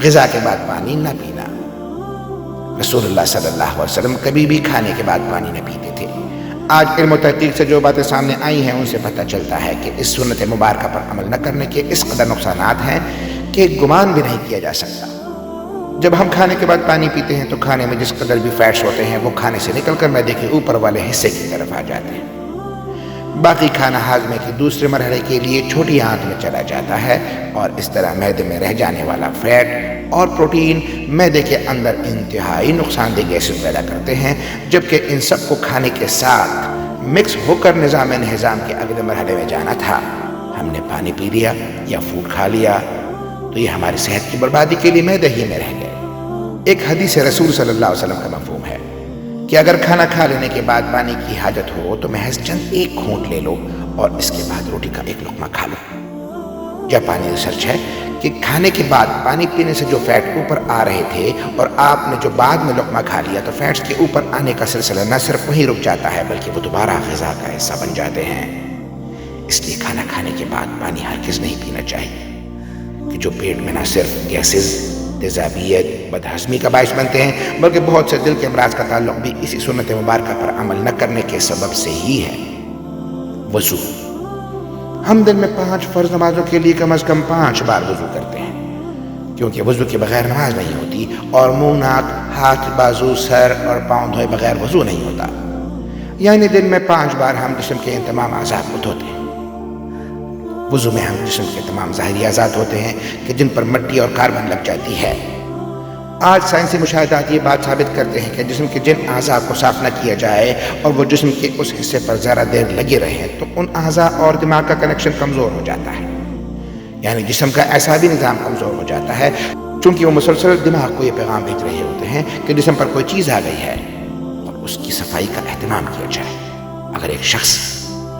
غذا کے بعد پانی نہ پینا۔ رسول اللہ صلی اللہ علیہ وسلم کبھی بھی کھانے کے بعد پانی نہ پیتے تھے۔ آج علم و تحقیق سے جو باتیں سامنے آئی ہیں ان سے پتہ چلتا ہے کہ اس سنت مبارکہ پر عمل نہ کرنے کے اس قدر نقصانات ہیں کہ گمان بھی نہیں کیا جا سکتا۔ جب ہم کھانے کے بعد پانی پیتے ہیں تو کھانے میں جس قدر بھی فیٹس ہوتے ہیں وہ کھانے سے نکل کر معدے کے اوپر والے حصے کی طرف آ جاتے ہیں۔ باقی کھانا ہاضمے کے دوسرے مرحلے کے لیے چھوٹی آنت میں چلا جاتا ہے اور اس طرح معدے میں رہ جانے والا فیٹ اور پروٹین معدے کے اندر انتہائی نقصان دہ گیسز پیدا کرتے ہیں، جبکہ ان سب کو کھانے کے ساتھ مکس ہو کر نظام انہضام کے اگلے مرحلے میں جانا تھا۔ ہم نے پانی پی لیا یا فوڈ کھا لیا تو یہ ہماری صحت کی بربادی کے لیے معدے ہی میں رہ گئے۔ ایک حدیث رسول صلی اللہ علیہ وسلم کا مفہوم ہے کہ اگر کھانا کھا لینے کے بعد پانی کی حاجت ہو تو محض چند ایک گھونٹ لے لو اور اس کے بعد روٹی کا ایک لقمہ کھا لو۔ جاپانی ریسرچ ہے کہ کھانے کے بعد پانی پینے سے جو فیٹ اوپر آ رہے تھے اور آپ نے جو بعد میں لقمہ کھا لیا تو فیٹس کے اوپر آنے کا سلسلہ نہ صرف وہیں رک جاتا ہے بلکہ وہ دوبارہ غذا کا حصہ بن جاتے ہیں۔ اس لیے کھانا کھانے کے بعد پانی ہرگز نہیں پینا چاہیے کہ جو پیٹ میں نہ صرف گیسز، تیزابیت، بدہضمی کا باعث بنتے ہیں بلکہ بہت سے دل کے امراض کا تعلق بھی اسی سنت مبارکہ پر عمل نہ کرنے کے سبب سے ہی ہے۔ وضو، ہم دن میں 5 فرض نمازوں کے لیے کم از کم 5 بار وضو کرتے ہیں، کیونکہ وضو کے بغیر نماز نہیں ہوتی اور منہ، ناک، ہاتھ، بازو، سر اور پاؤں دھوئے بغیر وضو نہیں ہوتا۔ یعنی دن میں 5 بار ہم جسم کے ان تمام اعضاء کو دھوتے ہیں۔ وضو میں ہم جسم کے تمام ظاہری اعضاء ہوتے ہیں کہ جن پر مٹی اور کاربن لگ جاتی ہے۔ آج سائنسی مشاہدات یہ بات ثابت کرتے ہیں کہ جسم کے جن اعضاء کو صاف نہ کیا جائے اور وہ جسم کے اس حصے پر ذرا دیر لگے رہیں تو ان اعضاء اور دماغ کا کنیکشن کمزور ہو جاتا ہے، یعنی جسم کا اعصابی نظام کمزور ہو جاتا ہے، چونکہ وہ مسلسل دماغ کو یہ پیغام بھیج رہے ہوتے ہیں کہ جسم پر کوئی چیز آ گئی ہے اور اس کی صفائی کا اہتمام کیا جائے۔ اگر ایک شخص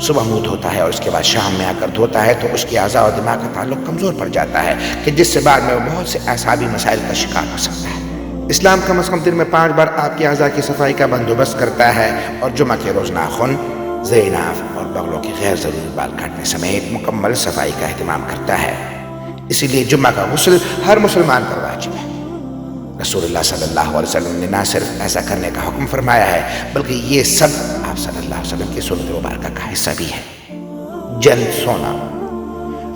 صبح منہ دھوتا ہے اور اس کے بعد شام میں آ کر دھوتا ہے تو اس کے اعضاء اور دماغ کا تعلق کمزور پڑ جاتا ہے کہ جس سے بعد میں وہ بہت سے اعصابی مسائل کا شکار ہو سکتا ہے۔ اسلام کم از کم دن میں 5 بار آپ کے اعضاء کی صفائی کا بندوبست کرتا ہے اور جمعہ کے روز ناخن، زیر ناف اور بغلوں کے غیر ضروری بال کاٹنے سمیت مکمل صفائی کا اہتمام کرتا ہے۔ اسی لیے جمعہ کا غسل ہر مسلمان پر واجب ہے۔ رسول اللہ صلی اللہ علیہ وسلم نے نہ صرف ایسا کرنے کا حکم فرمایا ہے بلکہ یہ سب آپ صلی اللہ علیہ وسلم کی سنت مبارکہ کا حصہ بھی ہے۔ جلد سونا،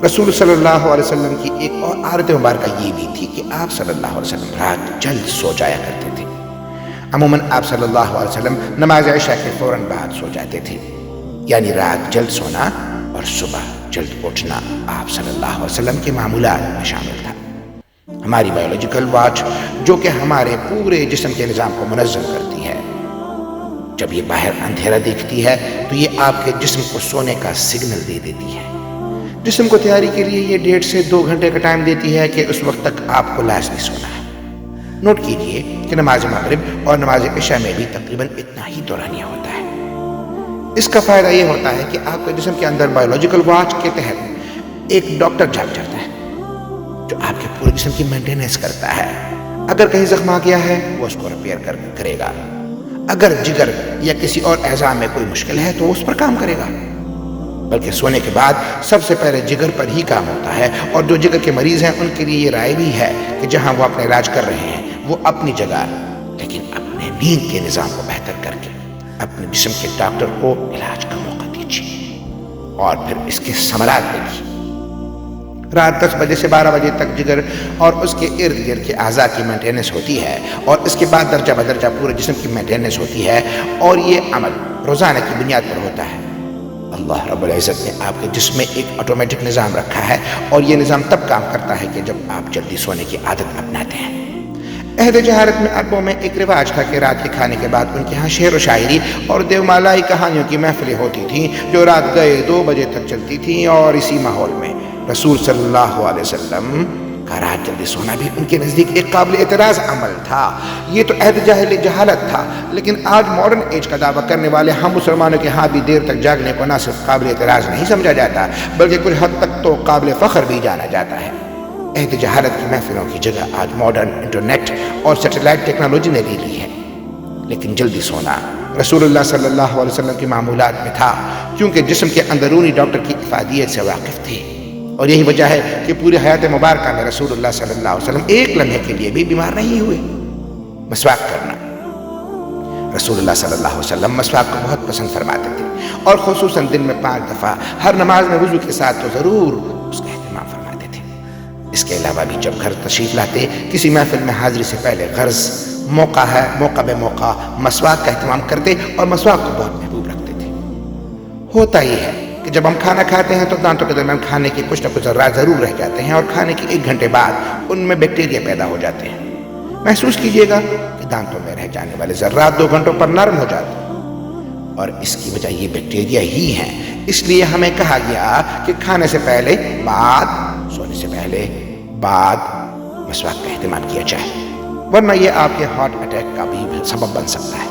رسول صلی اللہ علیہ وسلم کی ایک اور عادت مبارکہ یہ بھی تھی کہ آپ صلی اللہ علیہ وسلم رات جلد سو جایا کرتے تھے۔ عموماً آپ صلی اللہ علیہ وسلم نماز عشاء کے فوراً بعد سو جاتے تھے، یعنی رات جلد سونا اور صبح جلد اٹھنا آپ صلی اللہ علیہ وسلم کے معمولات میں شامل تھا۔ ہماری بایولوجیکل واچ جو کہ ہمارے پورے جسم کے نظام کو منظم کرتی ہے، جب یہ باہر اندھیرا دیکھتی ہے تو یہ آپ کے جسم کو سونے کا سگنل دے دیتی ہے۔ جسم کو تیاری کے لیے یہ 1.5 سے 2 گھنٹے کا ٹائم دیتی ہے کہ اس وقت تک آپ کو لازمی سونا ہے۔ نوٹ کیجئے کہ نماز مغرب اور نماز عشاء میں بھی تقریباً اتنا ہی دورانیہ ہوتا ہے۔ اس کا فائدہ یہ ہوتا ہے کہ آپ کے جسم کے اندر بایولوجیکل واچ کے تحت ایک ڈاکٹر جھانک جاتا ہے جو آپ کے پورے جسم کی مینٹیننس کرتا ہے۔ اگر کہیں زخم آ گیا ہے وہ اس کو ریپیئر کرے گا، اگر جگر یا کسی اور اعضاء میں کوئی مشکل ہے تو اس پر کام کرے گا۔ بلکہ سونے کے بعد سب سے پہلے جگر پر ہی کام ہوتا ہے، اور جو جگر کے مریض ہیں ان کے لیے یہ رائے بھی ہے کہ جہاں وہ اپنا علاج کر رہے ہیں وہ اپنی جگہ لیکن اپنے نیند کے نظام کو بہتر کر کے اپنے جسم کے ڈاکٹر کو علاج کا موقع دیجیے اور پھر اس کے ثمرات دیکھیے۔ رات 10 بجے سے 12 بجے تک جگر اور اس کے ارد گرد کے اعضاء کی مینٹیننس ہوتی ہے اور اس کے بعد درجہ بدرجہ پورے جسم کی مینٹیننس ہوتی ہے، اور یہ عمل روزانہ کی بنیاد پر ہوتا ہے۔ اللہ رب العزت نے آپ کے جسم میں ایک آٹومیٹک نظام رکھا ہے اور یہ نظام تب کام کرتا ہے کہ جب آپ جلدی سونے کی عادت اپناتے ہیں۔ عہد جہالت میں عربوں میں ایک رواج تھا کہ رات کے کھانے کے بعد ان کے ہاں شعر و شاعری اور دیومالائی کہانیوں کی محفلیں ہوتی تھیں جو رات گئے 2 بجے تک چلتی تھیں، اور اسی ماحول میں رسول صلی اللہ علیہ وسلم کا رات جلدی سونا بھی ان کے نزدیک ایک قابل اعتراض عمل تھا۔ یہ تو عہد جہالت تھا، لیکن آج ماڈرن ایج کا دعویٰ کرنے والے ہم مسلمانوں کے ہاں بھی دیر تک جاگنے کو نہ صرف قابل اعتراض نہیں سمجھا جاتا بلکہ کچھ حد تک تو قابل فخر بھی جانا جاتا ہے۔ عہد جہالت کی محفلوں کی جگہ آج ماڈرن انٹرنیٹ اور سیٹلائٹ ٹیکنالوجی نے لے لی ہے، لیکن جلدی سونا رسول اللہ صلی اللہ علیہ وسلم کی معمولات میں تھا، کیونکہ جسم کے اندرونی ڈاکٹر کی افادیت سے واقف تھے۔ اور یہی وجہ ہے کہ پوری حیات مبارکہ میں رسول اللہ صلی اللہ علیہ وسلم ایک لمحے کے لیے بھی بیمار نہیں ہوئے۔ مسواک کرنا، رسول اللہ صلی اللہ علیہ وسلم مسواک کو بہت پسند فرماتے تھے، اور خصوصاً دن میں 5 دفعہ ہر نماز میں وضو کے ساتھ تو ضرور اس کا اہتمام فرماتے تھے۔ اس کے علاوہ بھی جب گھر تشریف لاتے، کسی محفل میں حاضری سے پہلے غرض موقع ہے موقع بے موقع مسواک کا اہتمام کرتے اور مسواک کو بہت محبوب رکھتے تھے۔ ہوتا ہی ہے کہ جب ہم کھانا کھاتے ہیں تو دانتوں کے درمیان کھانے کے کچھ نہ کچھ ذرات ضرور رہ جاتے ہیں، اور کھانے کے 1 گھنٹے بعد ان میں بیکٹیریا پیدا ہو جاتے ہیں۔ محسوس کیجئے گا کہ دانتوں میں رہ جانے والے ذرات 2 گھنٹوں پر نرم ہو جاتے ہیں، اور اس کی وجہ یہ بیکٹیریا ہی ہیں۔ اس لیے ہمیں کہا گیا کہ کھانے سے پہلے بعد، سونے سے پہلے بعد مسواک کا اہتمام کیا جائے، ورنہ یہ آپ کے ہارٹ اٹیک کا بھی سبب بن سکتا ہے۔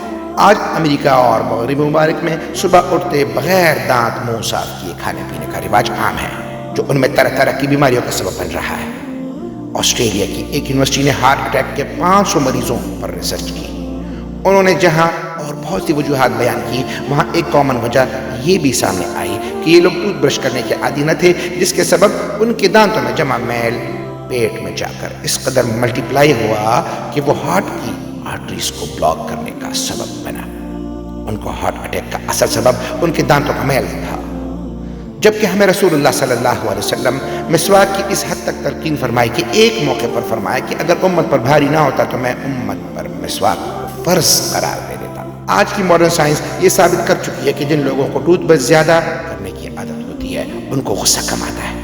آج امریکہ اور مغرب ممالک میں صبح اٹھتے بغیر دانت منہ صاف کیے کھانے پینے کا رواج عام ہے، جو ان میں طرح طرح کی بیماریوں کا سبب بن رہا ہے۔ آسٹریلیا کی ایک یونیورسٹی نے ہارٹ اٹیک کے 500 مریضوں پر ریسرچ کی۔ انہوں نے جہاں اور بہت سی وجوہات بیان کی، وہاں ایک کامن وجہ یہ بھی سامنے آئی کہ یہ لوگ ٹوتھ برش کرنے کے عادی نہ تھے، جس کے سبب ان کے دانتوں میں جمع میل پیٹ میں جا کر اس قدر ملٹی پلائی ہوا کہ وہ ہارٹ کی آرٹریز کو بلاک کرنے کا سبب بنا۔ ان کو ہارٹ اٹیک کا اصل سبب ان کے دانتوں کا میل تھا، جبکہ ہمیں رسول اللہ صلی اللہ علیہ وسلم مسواک کی اس حد تک تلقین فرمائی کہ ایک موقع پر فرمایا کہ اگر امت پر بھاری نہ ہوتا تو میں امت پر مسواک کو فرض قرار دے دیتا۔ آج کی ماڈرن سائنس یہ ثابت کر چکی ہے کہ جن لوگوں کو ٹوتھ برش زیادہ کرنے کی عادت ہوتی ہے ان کو غصہ کم آتا ہے،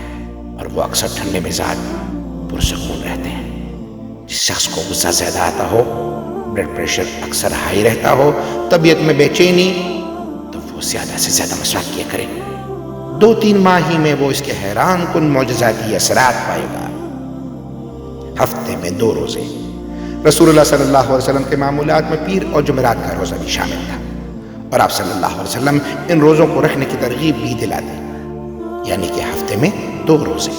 اور وہ اکثر ٹھنڈے مزاج پرسکون رہتے ہیں۔ جس شخص کو غصہ زیادہ آتا ہو، بلڈ پریشر اکثر ہائی رہتا ہو، طبیعت میں بے چینی، تو وہ زیادہ سے زیادہ مسواک کیا کرے۔ 2-3 ماہ ہی میں وہ اس کے حیران کن معجزاتی اثرات پائے گا۔ ہفتے میں 2 روزے، رسول اللہ صلی اللہ علیہ وسلم کے معمولات میں پیر اور جمعرات کا روزہ بھی شامل تھا، اور آپ صلی اللہ علیہ وسلم ان روزوں کو رکھنے کی ترغیب بھی دلاتے، یعنی کہ ہفتے میں 2 روزے۔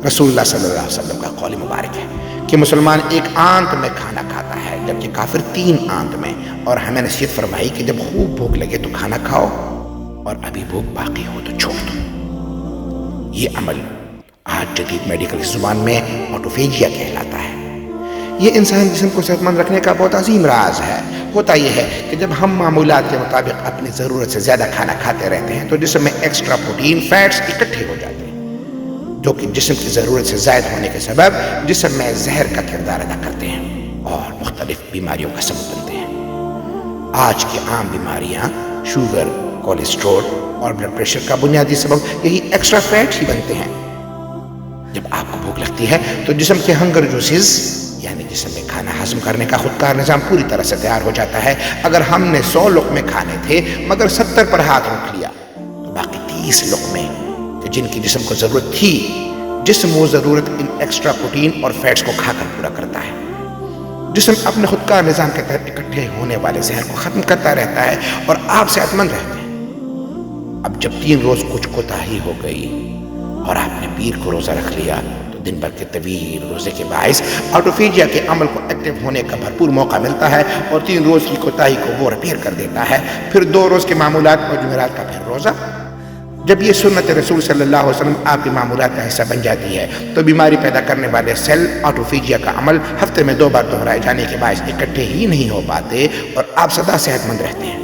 رسول اللہ صلی اللہ علیہ وسلم کا قول مبارک ہے کہ مسلمان 1 آنت میں کھانا کھاتا ہے، جبکہ کافر 3 آنت میں، اور ہمیں نصیحت فرمائی کہ جب خوب بھوک لگے تو کھانا کھاؤ، اور ابھی بھوک باقی ہو تو چھوڑ دو۔ یہ عمل آج جدید میڈیکل زبان میں آٹوفیجیا کہلاتا ہے۔ یہ انسان جسم کو صحت مند رکھنے کا بہت عظیم راز ہے۔ ہوتا یہ ہے کہ جب ہم معمولات کے مطابق اپنی ضرورت سے زیادہ کھانا کھاتے رہتے ہیں تو جسم میں ایکسٹرا پروٹین فیٹس اکٹھے ہو جاتے ہیں، جو کہ جسم کی ضرورت سے زائد ہونے کے سبب جسم میں زہر کا کردار ادا کرتے ہیں اور مختلف بیماریوں کا سبب بنتے ہیں۔ آج کی عام بیماریاں شوگر، کولیسٹرول اور بلڈ پریشر کا بنیادی سبب یہی ایکسٹرا فیٹ ہی بنتے ہیں۔ جب آپ کو بھوک لگتی ہے تو جسم کے ہنگر جوسز، یعنی جسم میں کھانا ہضم کرنے کا خودکار نظام پوری طرح سے تیار ہو جاتا ہے۔ اگر ہم نے 100 لقمے کھانے تھے مگر 70 پر ہاتھ رکھ لیا تو باقی 30 لقمے جن کی جسم کو ضرورت تھی، جسم وہ ضرورت ان ایکسٹرا پروٹین اور فیٹس کو کھا کر پورا کرتا ہے۔ جسم اپنے خودکار نظام کے تحت اکٹھے ہونے والے زہر کو ختم کرتا رہتا ہے اور آپ صحت مند رہتے ہیں۔ اب جب 3 روز کچھ کوتاہی ہو گئی اور آپ نے پیر کو روزہ رکھ لیا تو دن بھر کے طویل روزے کے باعث آٹوفیجیا کے عمل کو ایکٹیو ہونے کا بھرپور موقع ملتا ہے، اور 3 روز کی کوتاہی کو وہ ریپیئر کر دیتا ہے۔ پھر 2 روز کے معمولات اور جمعرات کا پھر روزہ۔ جب یہ سنت رسول صلی اللہ علیہ وسلم آپ کے معمولات کا حصہ بن جاتی ہے تو بیماری پیدا کرنے والے سیل آٹوفیجیا کا عمل ہفتے میں 2 بار دہرائے جانے کے باعث اکٹھے ہی نہیں ہو پاتے اور آپ سدا صحت مند رہتے ہیں۔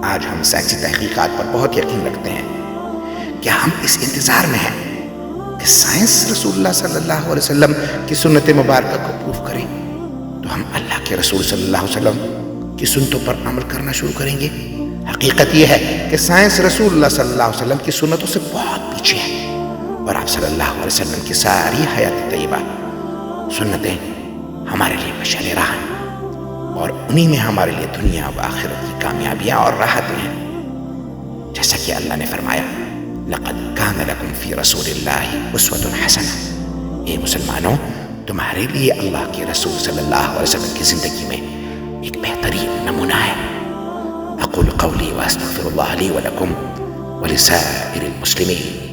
آج ہم سائنسی تحقیقات پر بہت یقین رکھتے ہیں۔ کیا ہم اس انتظار میں ہیں کہ سائنس رسول اللہ صلی اللہ علیہ وسلم کی سنت مبارکہ کو پروف کرے تو ہم اللہ کے رسول صلی اللہ علیہ وسلم کی سنتوں پر عمل کرنا شروع کریں گے؟ حقیقت یہ ہے کہ سائنس رسول اللہ صلی اللہ علیہ وسلم کی سنتوں سے بہت پیچھے ہے، اور آپ صلی اللہ علیہ وسلم کی ساری حیات طیبہ سنتیں ہمارے لیے مشعل راہ ہیں، اور انہی میں ہمارے لیے دنیا و آخرت کی کامیابیاں اور راحتیں ہیں۔ جیسا کہ اللہ نے فرمایا، لقد کان لکم فی رسول اللہ اسوۃ حسنہ، اے مسلمانوں تمہارے لیے اللہ کے رسول صلی اللہ علیہ وسلم کی زندگی میں ایک بہترین نمونہ ہے۔ اقول قولی واستغفر اللہ لی ولکم ولسائر المسلمین۔